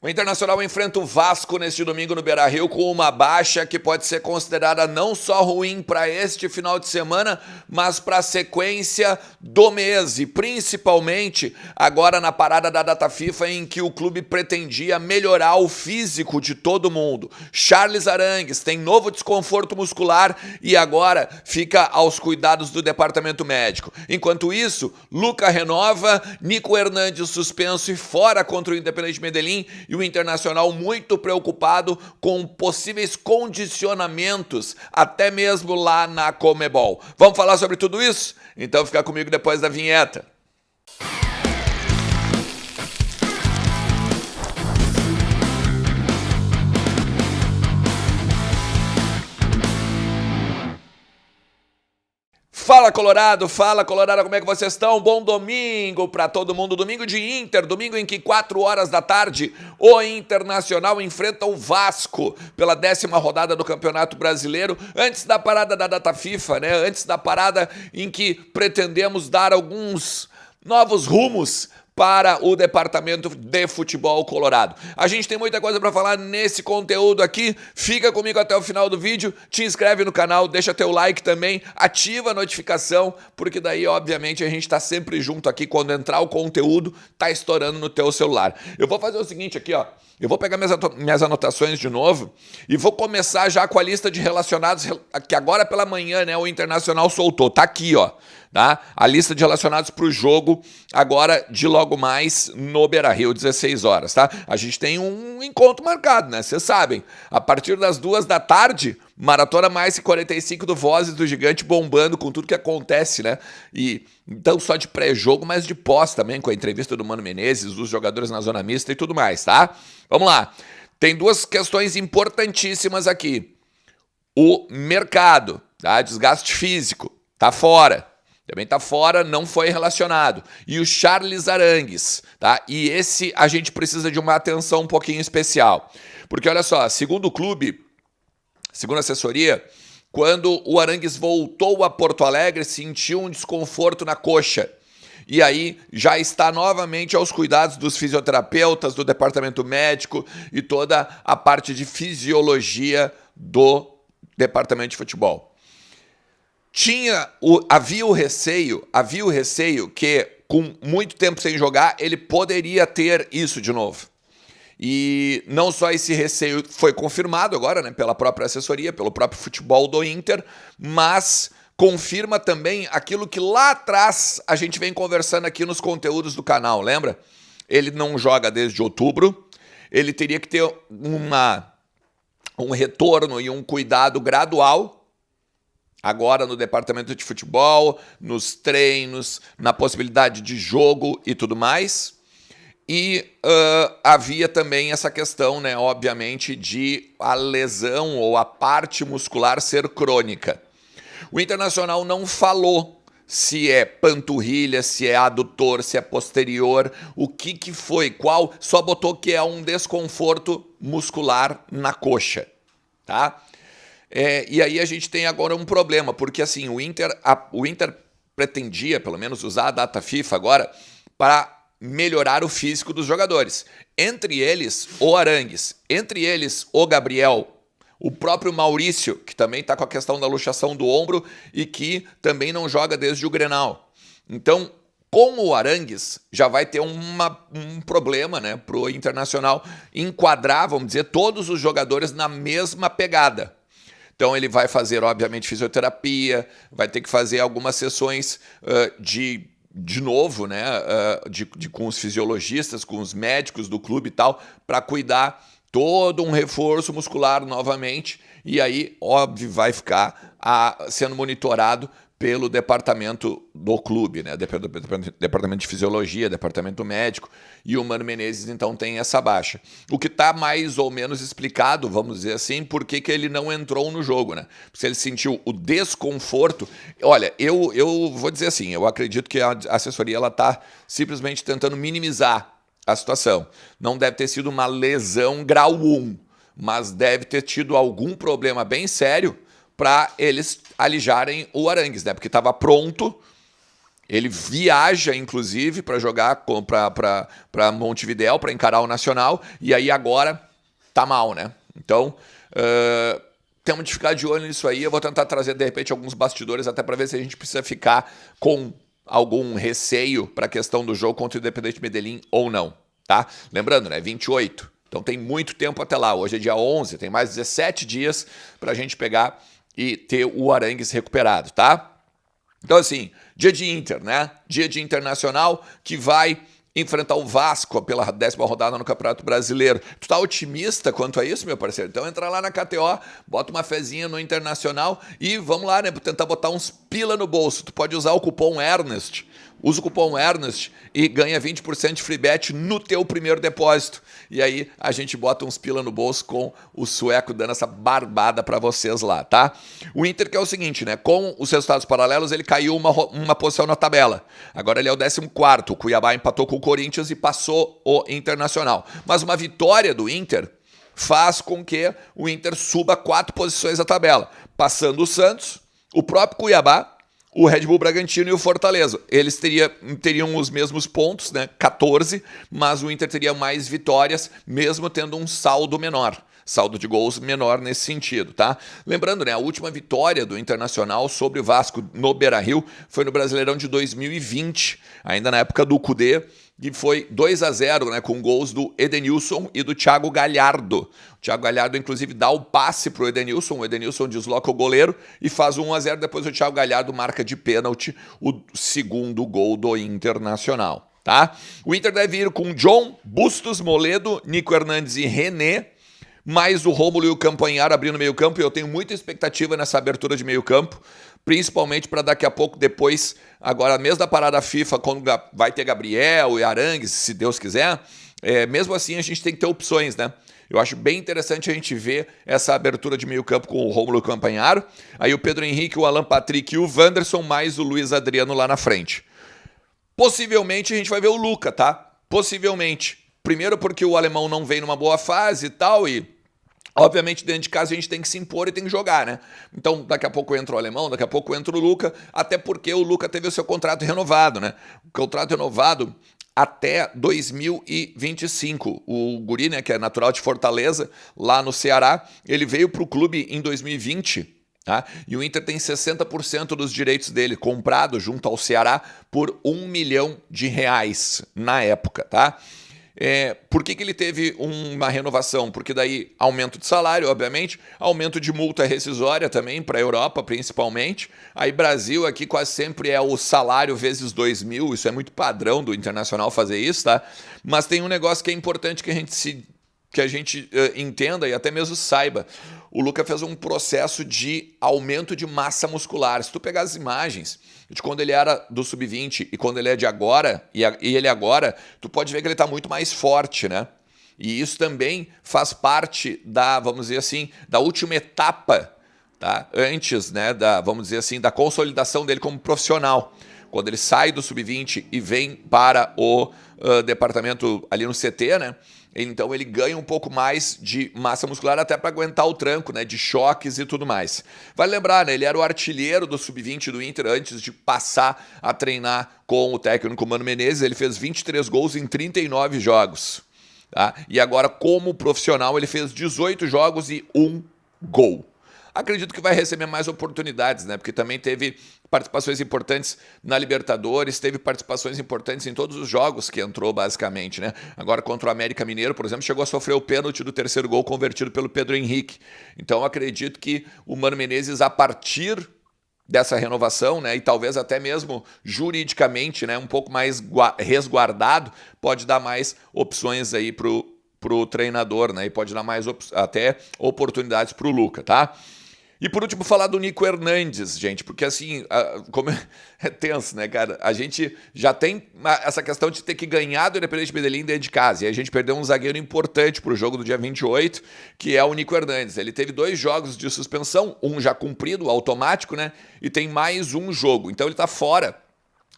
O Internacional enfrenta o Vasco neste domingo no Beira-Rio com uma baixa que pode ser considerada não só ruim para este final de semana, mas para a sequência do mês e principalmente agora na parada da data FIFA em que o clube pretendia melhorar o físico de todo mundo. Charles Arangues tem novo desconforto muscular e agora fica aos cuidados do departamento médico. Enquanto isso, Luca renova, Nico Hernandes suspenso e fora contra o Independente Medellín. E o Internacional muito preocupado com possíveis condicionamentos, até mesmo lá na Conmebol. Vamos falar sobre tudo isso? Então fica comigo depois da vinheta. Fala Colorado, como é que vocês estão? Bom domingo para todo mundo, domingo de Inter, domingo em que 4 horas da tarde o Internacional enfrenta o Vasco pela 10ª rodada do Campeonato Brasileiro, antes da parada da data FIFA, né? Antes da parada em que pretendemos dar alguns novos rumos para o departamento de futebol colorado. A gente tem muita coisa para falar nesse conteúdo aqui, fica comigo até o final do vídeo, te inscreve no canal, deixa teu like também, ativa a notificação, porque daí obviamente a gente tá sempre junto aqui, quando entrar o conteúdo, tá estourando no teu celular. Eu vou fazer o seguinte aqui, ó, eu vou pegar minhas anotações de novo e vou começar já com a lista de relacionados, que agora pela manhã, né, o Internacional soltou, tá aqui, ó. Tá? A lista de relacionados para o jogo agora de logo mais no Beira-Rio, 16 horas, tá? A gente tem um encontro marcado, né? Vocês sabem, a partir das 2 da tarde, maratona mais 45 do Vozes do Gigante bombando com tudo que acontece, né? E então só de pré-jogo, mas de pós também, com a entrevista do Mano Menezes, dos jogadores na zona mista e tudo mais, tá? Vamos lá. Tem duas questões importantíssimas aqui. O mercado, tá? Desgaste físico, tá fora. Também tá fora, não foi relacionado. E o Charles Arangues, tá? E esse a gente precisa de uma atenção um pouquinho especial. Porque olha só, segundo o clube, segundo a assessoria, quando o Arangues voltou a Porto Alegre, sentiu um desconforto na coxa. E aí já está novamente aos cuidados dos fisioterapeutas, do departamento médico e toda a parte de fisiologia do departamento de futebol. Havia o receio que, com muito tempo sem jogar, ele poderia ter isso de novo. E não só esse receio foi confirmado agora, né, pela própria assessoria, pelo próprio futebol do Inter, mas confirma também aquilo que lá atrás a gente vem conversando aqui nos conteúdos do canal, lembra? Ele não joga desde outubro, ele teria que ter um retorno e um cuidado gradual, agora no departamento de futebol, nos treinos, na possibilidade de jogo e tudo mais. E havia também essa questão, né, obviamente, de a lesão ou a parte muscular ser crônica. O Internacional não falou se é panturrilha, se é adutor, se é posterior, o que foi, qual, só botou que é um desconforto muscular na coxa, tá? E aí a gente tem agora um problema, porque assim, o Inter pretendia, pelo menos, usar a data FIFA agora para melhorar o físico dos jogadores. Entre eles, o Arangues, entre eles, o Gabriel, o próprio Maurício, que também está com a questão da luxação do ombro e que também não joga desde o Grenal. Então, com o Arangues, já vai ter um problema, né, para o Internacional enquadrar, vamos dizer, todos os jogadores na mesma pegada. Então ele vai fazer, obviamente, fisioterapia, vai ter que fazer algumas sessões de novo, né, com os fisiologistas, com os médicos do clube e tal, para cuidar todo um reforço muscular novamente. E aí, óbvio, vai ficar sendo monitorado pelo departamento do clube, né? Departamento de fisiologia, departamento médico, e o Mano Menezes então tem essa baixa. O que está mais ou menos explicado, vamos dizer assim, por que ele não entrou no jogo, né? Se ele sentiu o desconforto. Olha, eu vou dizer assim, eu acredito que a assessoria ela está simplesmente tentando minimizar a situação. Não deve ter sido uma lesão grau 1, mas deve ter tido algum problema bem sério para eles alijarem o Arangues, né? Porque estava pronto Ele viaja, inclusive, para jogar para Montevidéu, para encarar o Nacional, e aí agora tá mal, né? Então, temos de ficar de olho nisso aí. Eu vou tentar trazer, de repente, alguns bastidores até para ver se a gente precisa ficar com algum receio para a questão do jogo contra o Independente Medellín ou não, tá? Lembrando, né? 28. Então tem muito tempo até lá. Hoje é dia 11, tem mais 17 dias para a gente pegar e ter o Arangues recuperado, tá? Então, assim, dia de Inter, né? Dia de Internacional que vai enfrentar o Vasco pela 10ª rodada no Campeonato Brasileiro. Tu tá otimista quanto a isso, meu parceiro? Então entra lá na KTO, bota uma fezinha no Internacional e vamos lá, né? Tentar botar uns pila no bolso. Tu pode usar o cupom Ernest. Usa o cupom Ernest e ganha 20% de free bet no teu primeiro depósito. E aí a gente bota uns pila no bolso com o sueco dando essa barbada para vocês lá, tá? O Inter que é o seguinte, né? Com os resultados paralelos, ele caiu uma posição na tabela. Agora ele é o 14º. O Cuiabá empatou com o Corinthians e passou o Internacional. Mas uma vitória do Inter faz com que o Inter suba 4 posições na tabela. Passando o Santos, o próprio Cuiabá, o Red Bull Bragantino e o Fortaleza. Eles teriam os mesmos pontos, né? 14, mas o Inter teria mais vitórias, mesmo tendo um saldo menor. Saldo de gols menor nesse sentido, tá? Lembrando, né? A última vitória do Internacional sobre o Vasco no Beira-Rio foi no Brasileirão de 2020, ainda na época do Cudê, que foi 2-0, né, com gols do Edenilson e do Thiago Galhardo. O Thiago Galhardo, inclusive, dá o passe pro Edenilson, o Edenilson desloca o goleiro e faz 1-0, depois o Thiago Galhardo marca de pênalti o segundo gol do Internacional, tá? O Inter deve ir com John, Bustos, Moledo, Nico Hernandes e René, mais o Rômulo e o Campanhar abrindo meio campo, e eu tenho muita expectativa nessa abertura de meio campo, principalmente para daqui a pouco, depois, agora mesmo da parada FIFA, quando vai ter Gabriel e Arangues, se Deus quiser, mesmo assim a gente tem que ter opções, né? Eu acho bem interessante a gente ver essa abertura de meio campo com o Rômulo e o Campanharo, aí o Pedro Henrique, o Alan Patrick e o Wanderson, mais o Luiz Adriano lá na frente. Possivelmente a gente vai ver o Luca, tá? Possivelmente. Primeiro porque o alemão não vem numa boa fase e tal, e obviamente dentro de casa a gente tem que se impor e tem que jogar, né? Então daqui a pouco entra o alemão, daqui a pouco entra o Luca, até porque o Luca teve o seu contrato renovado, né? O contrato renovado até 2025. O guri, né, que é natural de Fortaleza, lá no Ceará, ele veio para o clube em 2020, tá? E o Inter tem 60% dos direitos dele comprado junto ao Ceará por R$1 milhão na época, tá? Por que ele teve uma renovação? Porque daí aumento de salário, obviamente, aumento de multa rescisória também para a Europa, principalmente. Aí Brasil aqui quase sempre é o salário vezes 2.000, isso é muito padrão do Internacional fazer isso, tá? Mas tem um negócio que é importante que a gente entenda e até mesmo saiba. O Luca fez um processo de aumento de massa muscular. Se tu pegar as imagens de quando ele era do sub-20 e quando ele é de agora, e ele agora, tu pode ver que ele está muito mais forte, né? E isso também faz parte da, vamos dizer assim, da última etapa, tá? Antes, né, vamos dizer assim, da consolidação dele como profissional. Quando ele sai do sub-20 e vem para o departamento ali no CT, né? Então ele ganha um pouco mais de massa muscular até para aguentar o tranco, né, de choques e tudo mais. Vale lembrar, né, ele era o artilheiro do sub-20 do Inter antes de passar a treinar com o técnico Mano Menezes. Ele fez 23 gols em 39 jogos. Tá? E agora, como profissional, ele fez 18 jogos e 1 gol. Acredito que vai receber mais oportunidades, né? Porque também teve participações importantes na Libertadores, teve participações importantes em todos os jogos que entrou, basicamente, né? Agora, contra o América Mineiro, por exemplo, chegou a sofrer o pênalti do terceiro gol convertido pelo Pedro Henrique. Então, acredito que o Mano Menezes, a partir dessa renovação, né, e talvez até mesmo juridicamente, né, um pouco mais resguardado, pode dar mais opções aí pro treinador, né, e pode dar mais até oportunidades pro Luca, tá? E por último, falar do Nico Hernandes, gente, porque assim, como é tenso, né, cara? A gente já tem essa questão de ter que ganhar do Independente Medellín dentro de casa, e a gente perdeu um zagueiro importante pro jogo do dia 28, que é o Nico Hernandes. Ele teve 2 jogos de suspensão, um já cumprido, automático, né, e tem mais um jogo. Então ele tá fora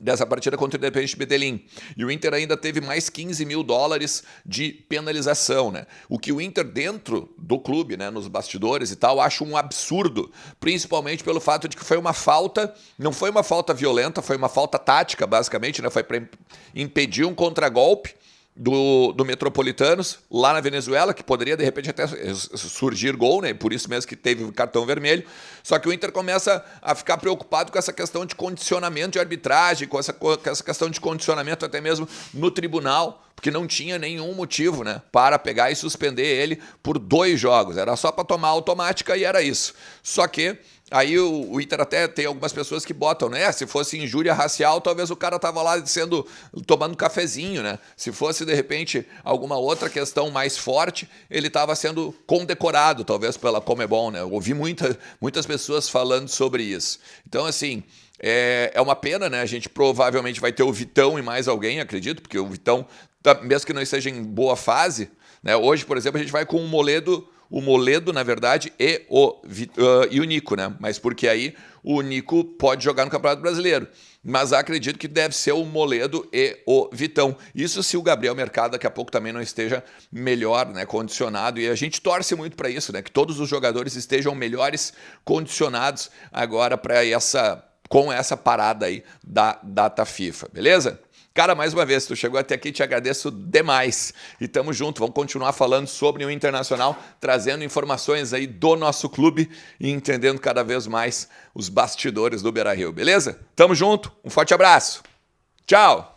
dessa partida contra o Independente Medellín. E o Inter ainda teve mais 15 mil dólares de penalização, né? O que o Inter dentro do clube, né, nos bastidores e tal, acha um absurdo, principalmente pelo fato de que foi uma falta, não foi uma falta violenta, foi uma falta tática, basicamente, né? Foi para impedir um contragolpe do Metropolitanos, lá na Venezuela, que poderia, de repente, até surgir gol, né? Por isso mesmo que teve o cartão vermelho. Só que o Inter começa a ficar preocupado com essa questão de condicionamento de arbitragem, com essa questão de condicionamento até mesmo no tribunal, porque não tinha nenhum motivo, né, para pegar e suspender ele por 2 jogos. Era só para tomar automática e era isso. Só que aí o Inter até tem algumas pessoas que botam, né? Se fosse injúria racial, talvez o cara tava lá tomando cafezinho, né? Se fosse, de repente, alguma outra questão mais forte, ele estava sendo condecorado, talvez, pela Conmebol, né? Eu ouvi muitas pessoas falando sobre isso. Então, assim, é uma pena, né? A gente provavelmente vai ter o Vitão e mais alguém, acredito, porque o Vitão, mesmo que não esteja em boa fase, né? Hoje, por exemplo, a gente vai com o Moledo, na verdade, e o Nico, né? Mas porque aí o Nico pode jogar no Campeonato Brasileiro. Mas acredito que deve ser o Moledo e o Vitão. Isso se o Gabriel Mercado daqui a pouco também não esteja melhor, né, condicionado. E a gente torce muito para isso, né? Que todos os jogadores estejam melhores condicionados agora com essa parada aí da data FIFA, beleza? Cara, mais uma vez, tu chegou até aqui, te agradeço demais. E tamo junto, vamos continuar falando sobre o Internacional, trazendo informações aí do nosso clube e entendendo cada vez mais os bastidores do Beira-Rio, beleza? Tamo junto, um forte abraço. Tchau!